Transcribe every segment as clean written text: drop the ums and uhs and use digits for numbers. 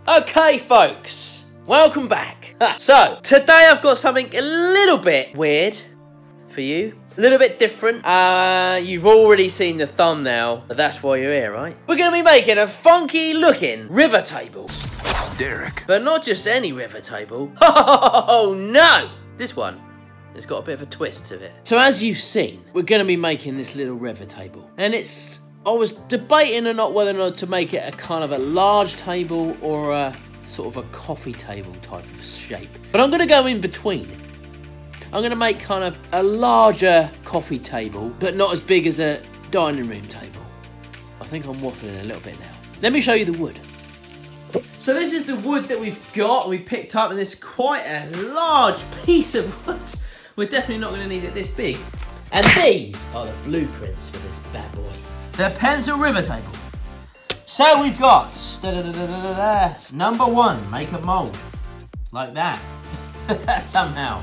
Okay folks, welcome back. So, today I've got something a little bit weird for you. A little bit different. You've already seen the thumbnail, but that's why you're here, right? We're going to be making a funky looking river table. Derek. But not just any river table. Oh no! This one has got a bit of a twist to it. So as you've seen, we're going to be making this little river table. And I was debating or not whether or not to make it a kind of a large table or a sort of a coffee table type of shape. But I'm going to go in between. I'm going to make kind of a larger coffee table, but not as big as a dining room table. I think I'm waffling a little bit now. Let me show you the wood. So this is the wood that we've got, we picked up, and it's quite a large piece of wood. We're definitely not going to need it this big. And these are the blueprints for this bad boy. The pencil river table. So we've got number one, make a mold like that somehow,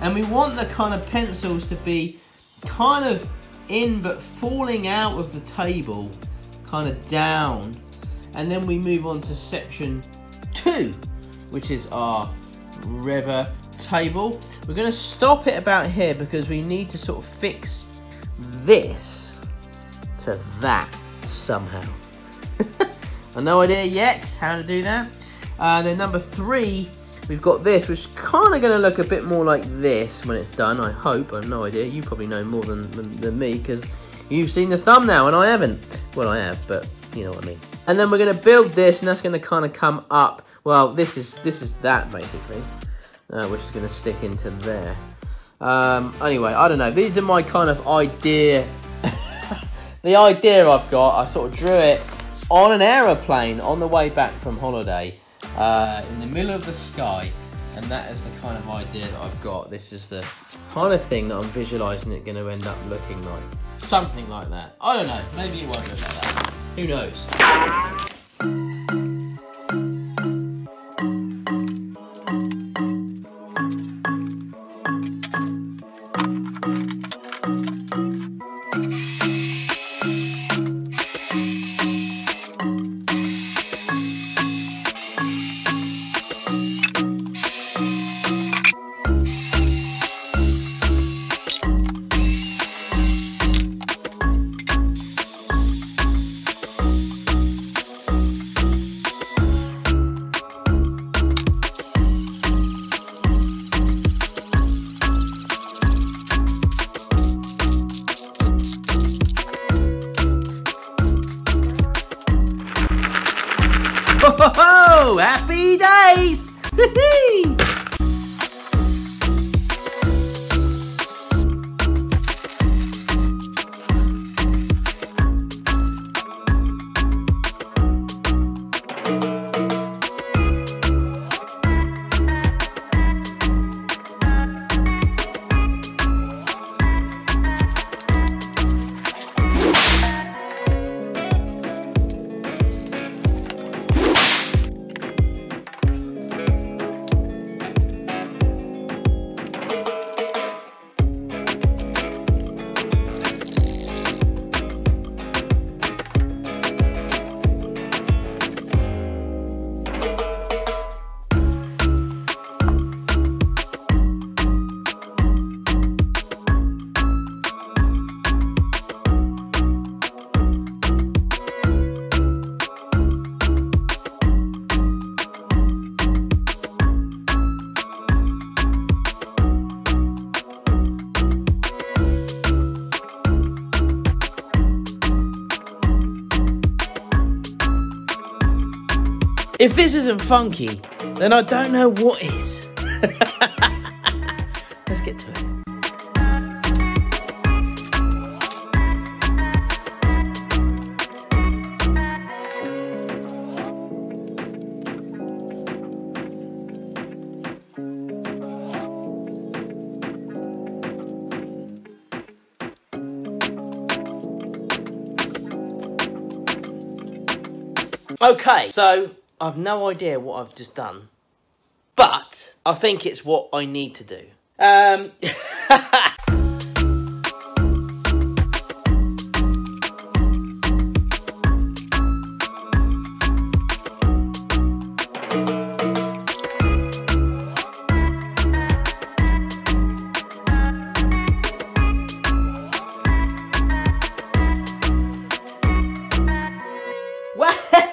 and we want the kind of pencils to be kind of in but falling out of the table, kind of down, and then we move on to section 2, which is our river table. We're going to stop it about here because we need to sort of fix this to that somehow. I've no idea yet how to do that. Then number 3, we've got this, which is kind of going to look a bit more like this when it's done, I hope. I have no idea. You probably know more than me because you've seen the thumbnail and I haven't. Well, I have, but you know what I mean. And then we're going to build this, and that's going to kind of come up. Well, this is that basically, which is going to stick into there. Anyway, I don't know. These are my kind of idea. The idea I've got, I sort of drew it on an aeroplane on the way back from holiday, in the middle of the sky, and that is the kind of idea that I've got. This is the kind of thing that I'm visualising it going to end up looking like. Something like that. I don't know, maybe it won't look like that. Who knows? Oh, happy days! If this isn't funky, then I don't know what is. Let's get to it. Okay, so I've no idea what I've just done, I think it's what I need to do.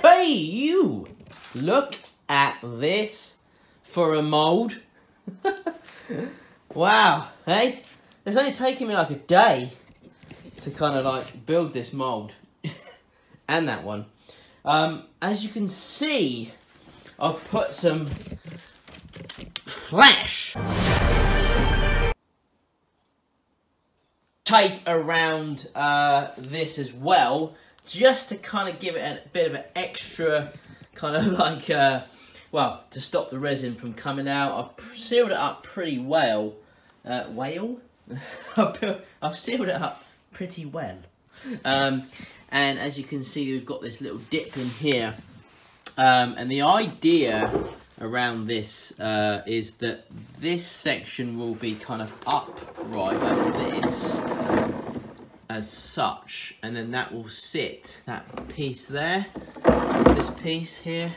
Hey, you! Look at this for a mould. Wow, hey? It's only taken me like a day to kind of like build this mould. And that one. As you can see, I've put some flash tape around this as well, just to kind of give it a bit of an extra kind of like, well, to stop the resin from coming out. I've sealed it up pretty well. I've sealed it up pretty well. And as you can see, we've got this little dip in here. And the idea around this is that this section will be kind of upright like this, as such, and then that will sit, that piece there, this piece here,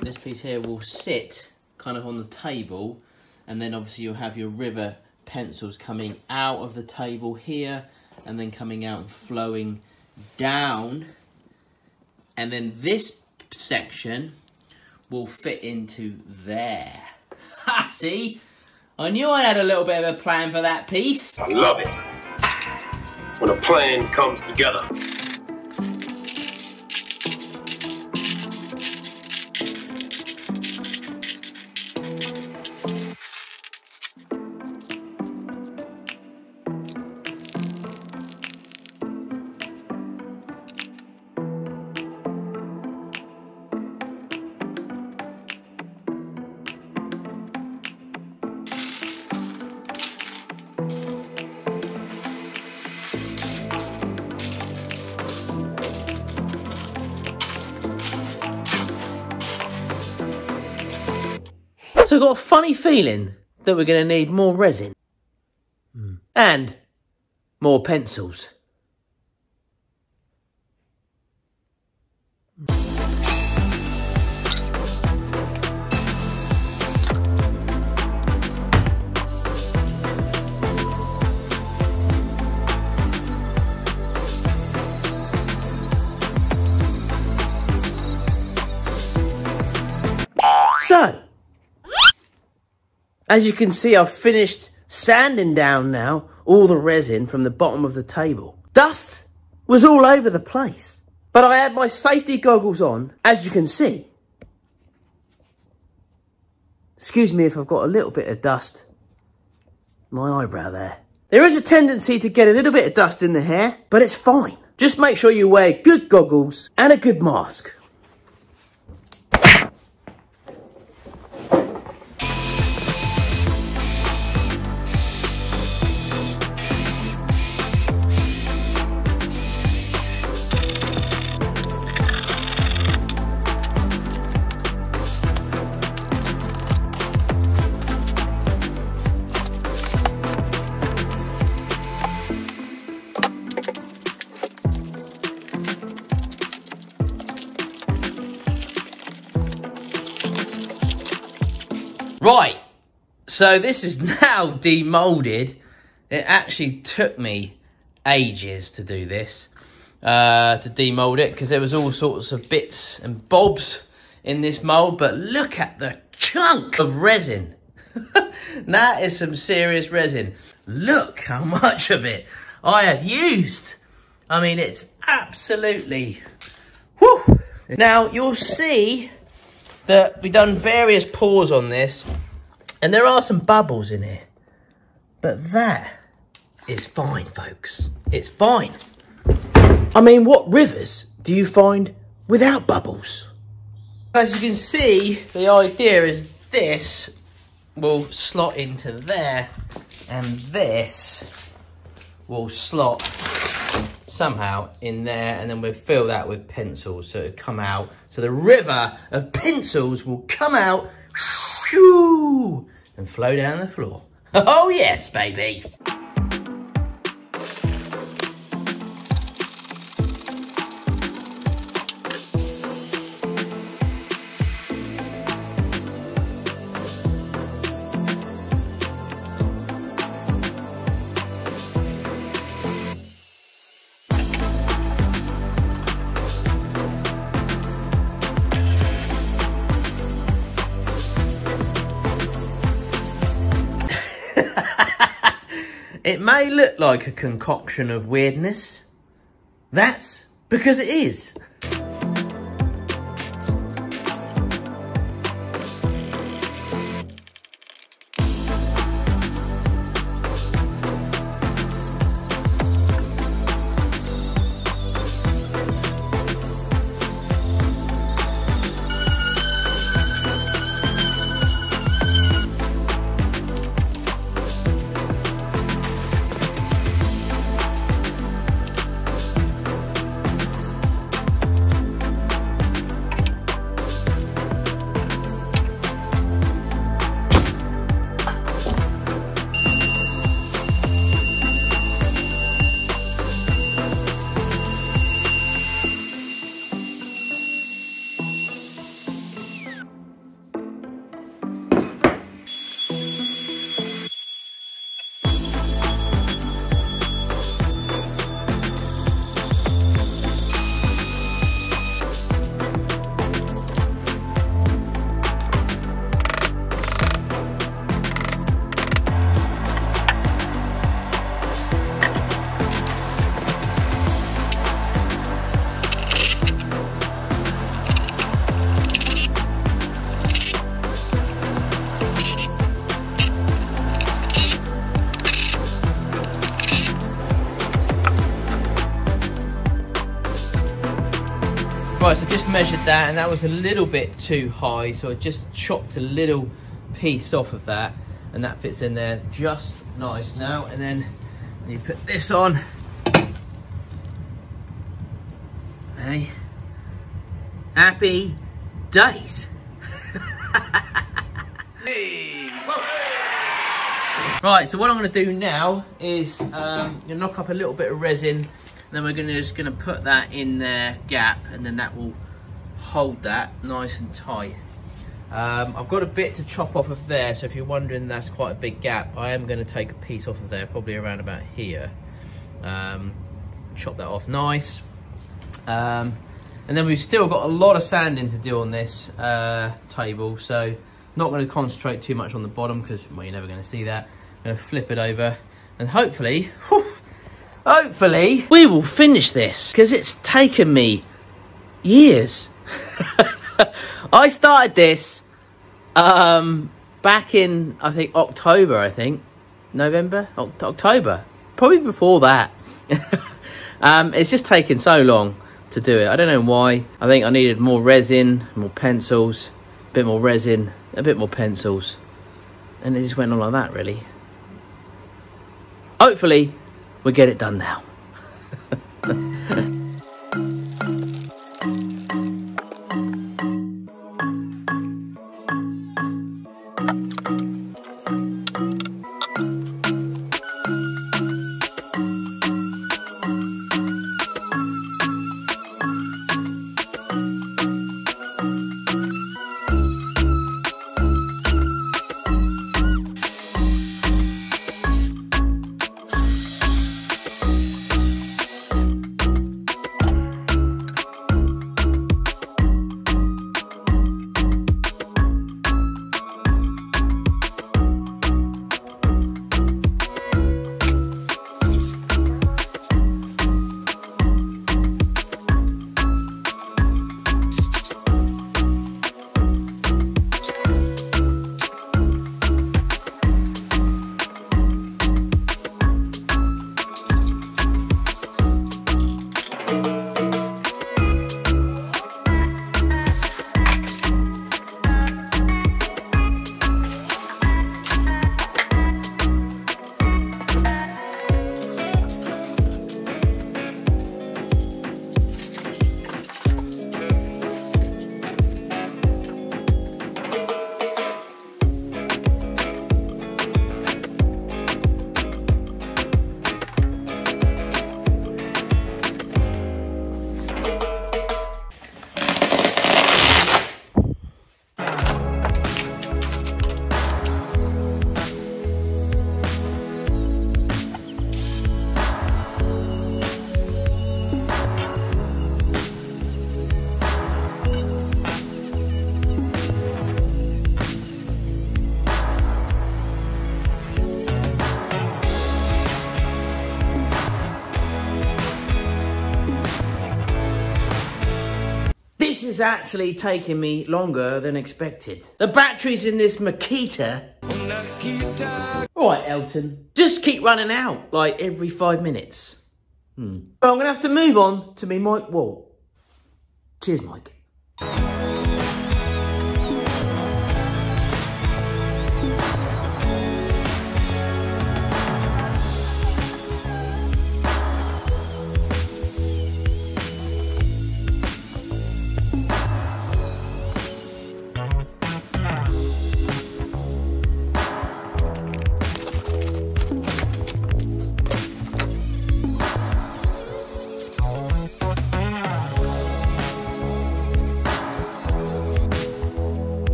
this piece here will sit kind of on the table, and then obviously you'll have your river pencils coming out of the table here, and then coming out and flowing down, and then this section will fit into there. Ha! See? I knew I had a little bit of a plan for that piece. I love it when a plan comes together. So I've got a funny feeling that we're going to need more resin. And more pencils. So, as you can see, I've finished sanding down now all the resin from the bottom of the table. Dust was all over the place, but I had my safety goggles on, as you can see. Excuse me if I've got a little bit of dust in my eyebrow there. There is a tendency to get a little bit of dust in the hair, but it's fine. Just make sure you wear good goggles and a good mask. Right, so this is now demolded. It actually took me ages to do this, to demold it, because there was all sorts of bits and bobs in this mold, but look at the chunk of resin. That is some serious resin. Look how much of it I have used. I mean, it's absolutely, whew. Now, you'll see that we've done various pours on this, and there are some bubbles in here, but that is fine, folks. It's fine. I mean, what rivers do you find without bubbles? As you can see, the idea is this will slot into there, and this will slot somehow in there, and then we'll fill that with pencils so it'll come out. So the river of pencils will come out shoo, and flow down the floor. Oh yes, baby. It may look like a concoction of weirdness. That's because it is. Right, so I just measured that and that was a little bit too high, so I just chopped a little piece off of that and that fits in there just nice now. And then you put this on. Hey, happy days. Right, so what I'm going to do now is knock up a little bit of resin. Then we're just gonna put that in their gap, and then that will hold that nice and tight. I've got a bit to chop off of there, so if you're wondering that's quite a big gap, I am going to take a piece off of there, probably around about here. Chop that off nice. And then we've still got a lot of sanding to do on this table, so not going to concentrate too much on the bottom because, well, you're never going to see that. I'm going to flip it over and hopefully, hopefully we will finish this, because it's taken me years. I started this back in, I think, October, November, October, probably before that. It's just taken so long to do it. I don't know why. I think I needed more resin, more pencils, a bit more resin, a bit more pencils, and it just went on like that, really. Hopefully we'll get it done now. This is actually taking me longer than expected. The batteries in this Makita. Alright, Elton. Just keep running out, like every 5 minutes. So I'm gonna have to move on to me Mike Wall. Cheers, Mike.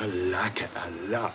I like it a lot.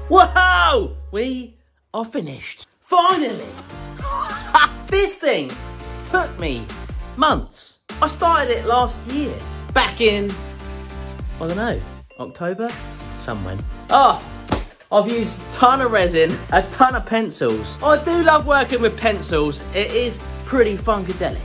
Whoa! We are finished. Finally! This thing took me months. I started it last year. Back in, I don't know, October? Somewhere. Oh, I've used a ton of resin, a ton of pencils. I do love working with pencils. It is pretty funkadelic.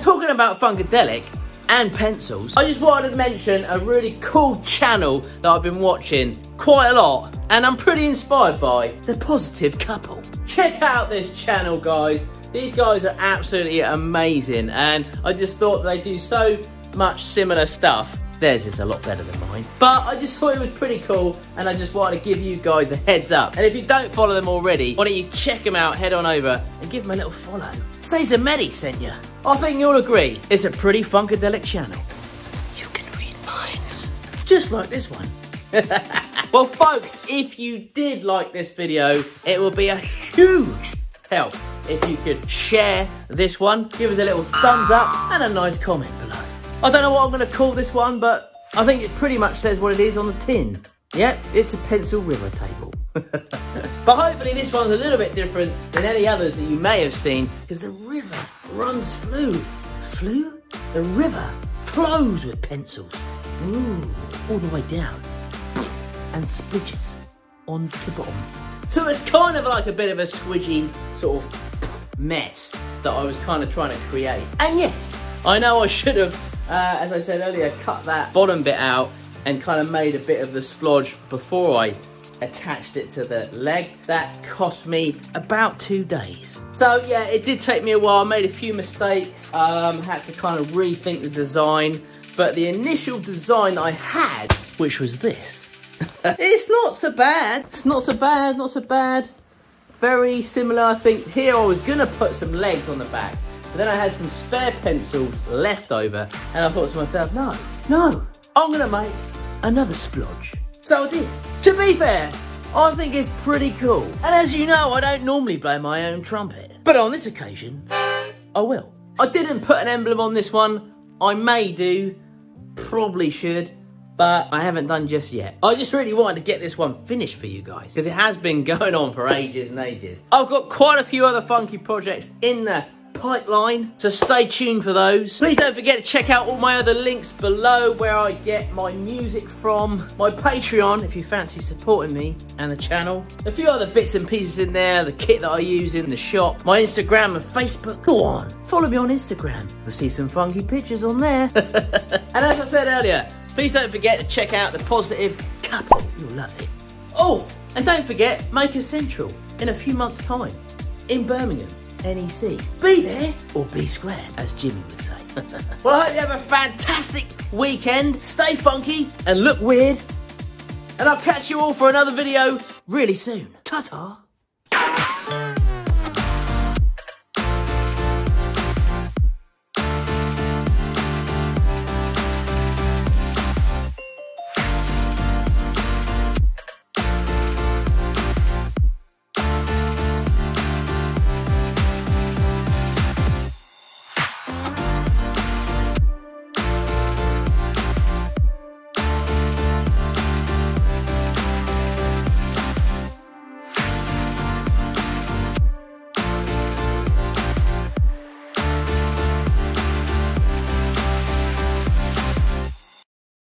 Talking about funkadelic and pencils, I just wanted to mention a really cool channel that I've been watching quite a lot and I'm pretty inspired by, The Positive Couple. Check out this channel, guys. These guys are absolutely amazing and I just thought they do so much similar stuff. Theirs is a lot better than mine, but I just thought it was pretty cool and I just wanted to give you guys a heads up. And if you don't follow them already, why don't you check them out, head on over and give them a little follow. Say Zammeti sent you. I think you'll agree, it's a pretty funkadelic channel. You can read minds. Just like this one. Well folks, if you did like this video, it will be a huge help if you could share this one, give us a little thumbs up and a nice comment below. I don't know what I'm going to call this one, but I think it pretty much says what it is on the tin. Yep, it's a pencil river table. But hopefully this one's a little bit different than any others that you may have seen, because the river runs through. The river flows with pencils. Ooh, all the way down. And splidges on the bottom. So it's kind of like a bit of a squidgy sort of mess that I was kind of trying to create. And yes, I know I should have, as I said earlier, cut that bottom bit out and kind of made a bit of the splodge before I attached it to the leg. That cost me about 2 days. So yeah, it did take me a while. I made a few mistakes, had to kind of rethink the design, but the initial design I had, which was this, it's not so bad. It's not so bad, not so bad. Very similar, I think. Here I was gonna put some legs on the back, But then I had some spare pencils left over, and I thought to myself, no, I'm gonna make another splodge. So I did. To be fair, I think it's pretty cool. And as you know, I don't normally blow my own trumpet. But on this occasion, I will. I didn't put an emblem on this one. I may do, probably should, but I haven't done just yet. I just really wanted to get this one finished for you guys, because it has been going on for ages and ages. I've got quite a few other funky projects in the pipeline, so stay tuned for those. Please don't forget to check out all my other links below where I get my music from, my Patreon if you fancy supporting me and the channel, a few other bits and pieces in there, the kit that I use in the shop, my Instagram and Facebook. Go on, follow me on Instagram, you'll see some funky pictures on there. And as I said earlier, please don't forget to check out the Positive Couple, you'll love it. Oh, and don't forget Maker Central in a few months' time in Birmingham, NEC. Be there or be square, as Jimmy would say. Well, I hope you have a fantastic weekend. Stay funky and look weird. And I'll catch you all for another video really soon. Ta-ta.